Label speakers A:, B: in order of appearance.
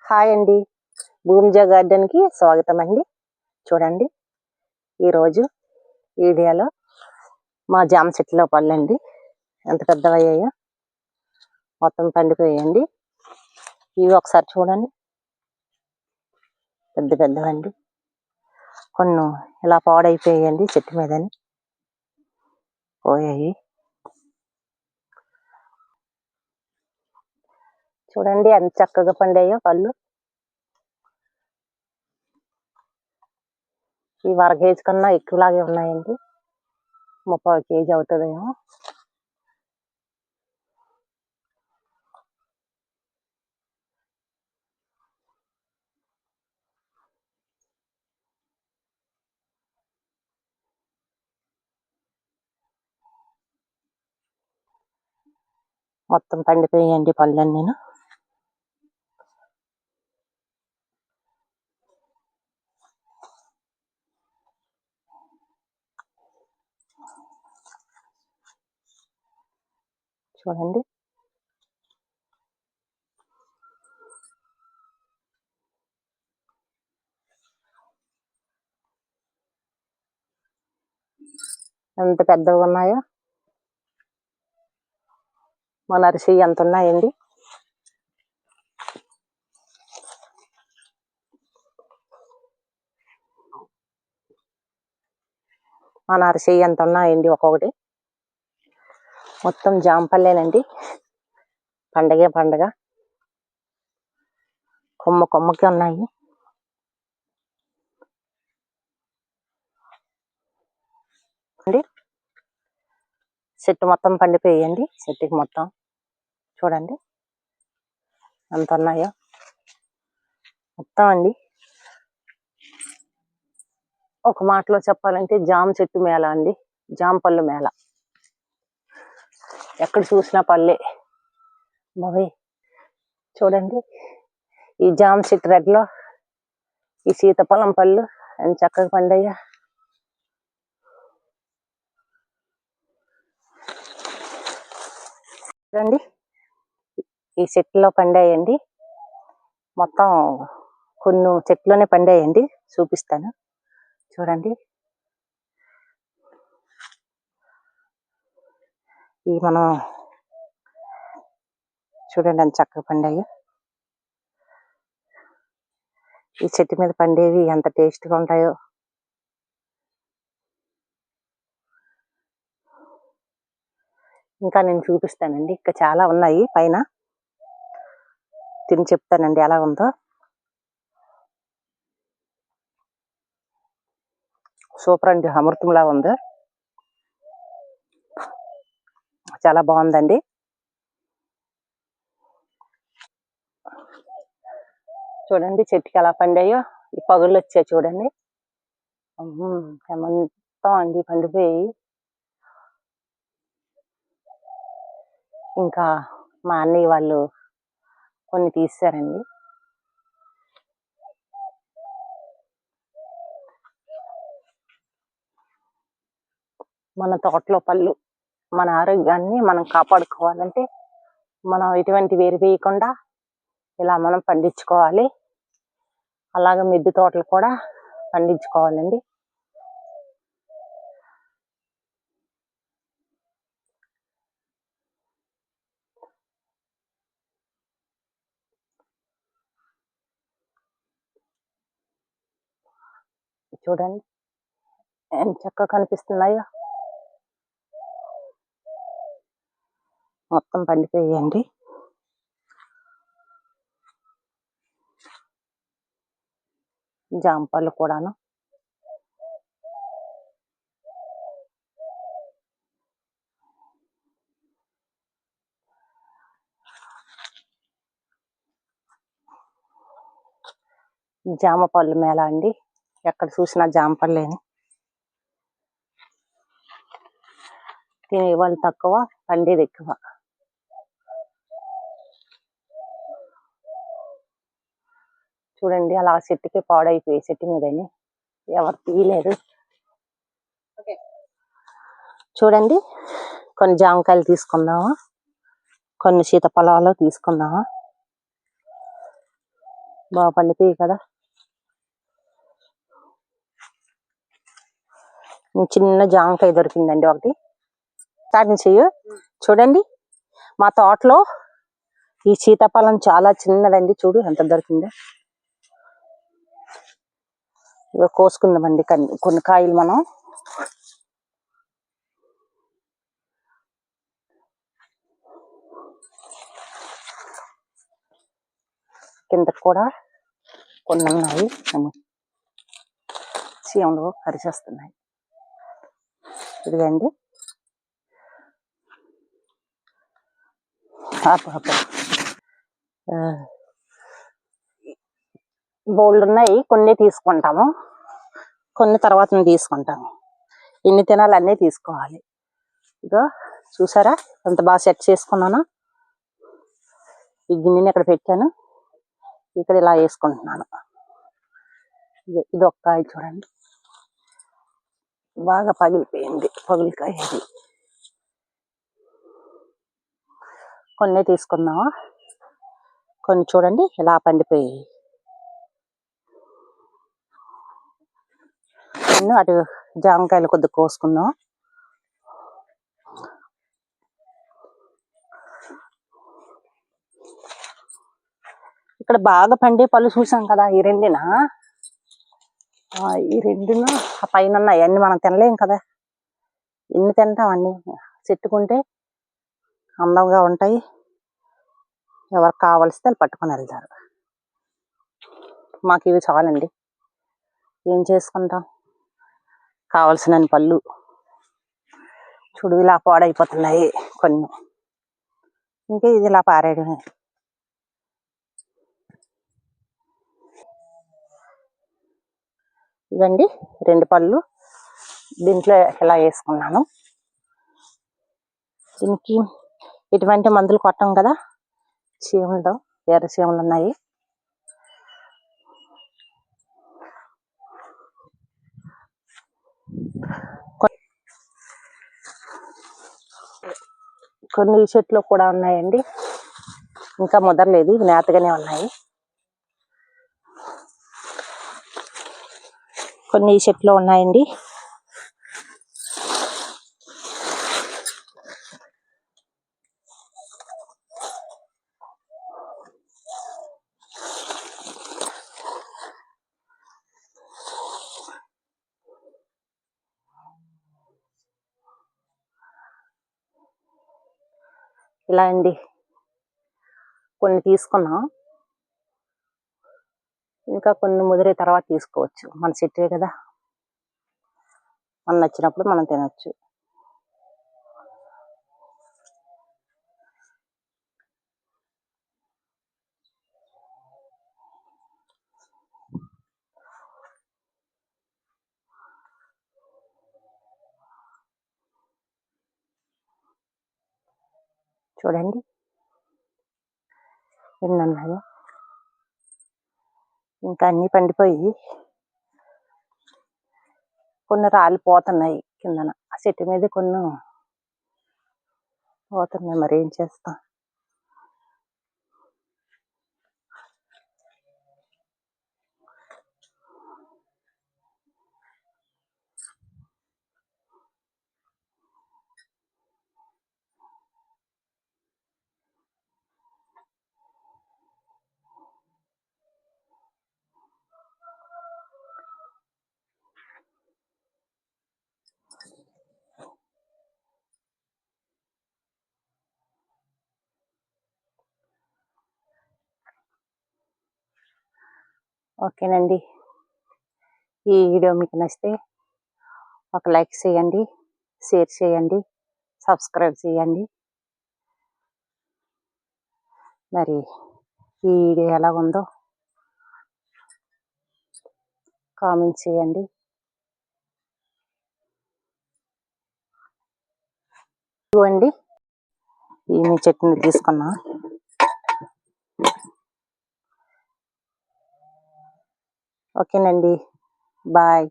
A: Hi అండి, భూమిజ గార్డెన్కి స్వాగతం అండి. చూడండి, ఈరోజు వీడియోలో మా జామ చెట్టులో పళ్ళండి ఎంత పెద్దవయ్యాయో, మొత్తం పండిపోయాయండి. ఇవి ఒకసారి చూడండి, పెద్ద పెద్దవండి. కొన్ని ఇలా పాడైపోయాయండి, చెట్టు మీదని పోయాయి. చూడండి ఎంత చక్కగా పండాయో పళ్ళు. ఇవి 1/2 కేజీ కన్నా ఎక్కువలాగే ఉన్నాయండి. 30 కేజీ అవుతుందేమో. మొత్తం పండిపోయాయండి పళ్ళన్నీ. చూడండి, ఎంత పెద్దగా ఉన్నాయో. మన అరిసి ఎంత ఉన్నాయండి. మన అరిసి ఎంత ఉన్నాయండి ఒక్కొక్కటి. మొత్తం జాంపల్లేనండి. పండగే పండగ, కొమ్మ కొమ్మకి ఉన్నాయి. అండి, చెట్టు మొత్తం పండిపోయాయండి. చెట్టుకి మొత్తం చూడండి ఎంత ఉన్నాయో మొత్తం అండి. ఒక మాటలో చెప్పాలంటే జామ చెట్టు మేళ అండి, జామ పళ్ళు మేళ. ఎక్కడ చూసినా పళ్ళే బాబోయ్. చూడండి, ఈ జామ చెట్టు రెడ్లో ఈ సీతాఫలం పళ్ళు ఎంత చక్కగా పండాయా. చూడండి, ఈ చెట్టులో పండాయండి. మొత్తం కొన్ని చెట్లోనే పండాయండి, చూపిస్తాను చూడండి. ఈ మనం చూడండి ఎంత చక్కగా పండాయో. ఈ చెట్టు మీద పండేవి ఎంత టేస్ట్గా ఉంటాయో. ఇంకా నేను చూపిస్తానండి, ఇంకా చాలా ఉన్నాయి పైన, తిని చెప్తానండి ఎలా ఉందో. సూపర్ అండి, అమృతంలా ఉంది, చాలా బాగుందండి. చూడండి చెట్టుకి ఎలా పండాయో. ఈ పగుళ్ళు వచ్చాయి చూడండి, మొత్తం అండి పండిపోయి. ఇంకా మా అన్నయ్య వాళ్ళు కొన్ని తీసారండి. మన తోటలో పళ్ళు, మన ఆరోగ్యాన్ని మనం కాపాడుకోవాలంటే మనం ఎటువంటి వేరు వేయకుండా ఇలా మనం పండించుకోవాలి. అలాగే మిద్దె తోటలు కూడా పండించుకోవాలండి. చూడండి ఎంత చక్కగా కనిపిస్తున్నాయో. మొత్తం పండిపోయాయండి. జామ పళ్ళు కూడాను. జామ పళ్ళు మేళ అండి, ఎక్కడ చూసినా జామ పళ్ళేని. తినేవాళ్ళు తక్కువ, పండేది ఎక్కువ. చూడండి అలా చెట్టుకి పాడైపోయి, చెట్టు మీదని ఎవరు తీయలేదు. చూడండి, కొన్ని జామకాయలు తీసుకుందామా, కొన్ని సీతాఫలాలు తీసుకుందామా. బాగా పండిపోయి కదా. చిన్న జామకాయ దొరికిందండి ఒకటి. స్టార్టింగ్ చెయ్యు. చూడండి మా తోటలో ఈ సీతాఫలం చాలా చిన్నదండి. చూడు ఎంత దొరికిందో. ఇక కోసుకుందామండి కొన్ని కాయలు మనం. కింద కూడా కొన్ని ఉన్నాయి. చీమలు కరిచేస్తున్నాయి. ఇదిగండి. బోల్డ్ ఉన్నాయి. కొన్ని తీసుకుంటాము, కొన్ని తర్వాత తీసుకుంటాము. ఎన్ని తినాలి అన్నీ తీసుకోవాలి. ఇదో చూసారా ఎంత బాగా సెట్ చేసుకున్నాను. ఈ గిన్నెని ఇక్కడ పెట్టాను, ఇక్కడ ఇలా వేసుకుంటున్నాను. ఇది ఒక కాయ చూడండి, బాగా పగిలిపోయింది. పగిలికాయ ఇది. కొన్ని తీసుకుందామా. కొన్ని చూడండి ఇలా పండిపోయి. అటు జామకాయలు కొద్దిగా కోసుకుందాం. ఇక్కడ బాగా పండే పళ్ళు చూసాం కదా, ఈ రెండున ఆ పైన ఉన్నాయి. అన్ని మనం తినలేం కదా, ఎన్ని తింటాం అన్ని. చెట్టుకుంటే అందంగా ఉంటాయి. ఎవరికి కావలిస్తే వాళ్ళు పట్టుకొని వెళ్తారు. మాకు ఇవి చాలండి. ఏం చేసుకుంటాం, కావలసిన పళ్ళు. చూడు ఇలా పాడైపోతున్నాయి కొన్ని. ఇంకా ఇది ఇలా పారేయడమే. ఇదండి 2 పళ్ళు దీంట్లో ఇలా వేసుకున్నాను. దీనికి ఎటువంటి మందులు కొట్టం కదా. చీమలతో ఎర్ర చీమలు ఉన్నాయి. కొన్ని చెట్లు కూడా ఉన్నాయండి, ఇంకా ముదరలేదు, నేతగానే ఉన్నాయి. కొన్ని చెట్లు ఉన్నాయండి. ఇలా అండి కొన్ని తీసుకున్నాం, ఇంకా కొన్ని ముదిరే తర్వాత తీసుకోవచ్చు. మన చెట్టే కదా, మనం నచ్చినప్పుడు మనం తినచ్చు. చూడండి ఎన్ని ఉన్నాయో. ఇంకా అన్ని పండిపోయి కొన్ని రాలిపోతున్నాయి కిందన. ఆ చెట్టు మీద కొన్ని పోతున్నాయి, మరి ఏం చేస్తాం. ఓకేనండి, ఈ వీడియో మీకు నచ్చితే ఒక లైక్ చేయండి, షేర్ చేయండి, సబ్స్క్రైబ్ చేయండి. మరి ఈ వీడియో ఎలా ఉందో కామెంట్ చేయండి. ఇవ్వండి, ఈ మీ చెట్టుని తీసుకున్నా. ఓకేనండి, బాయ్.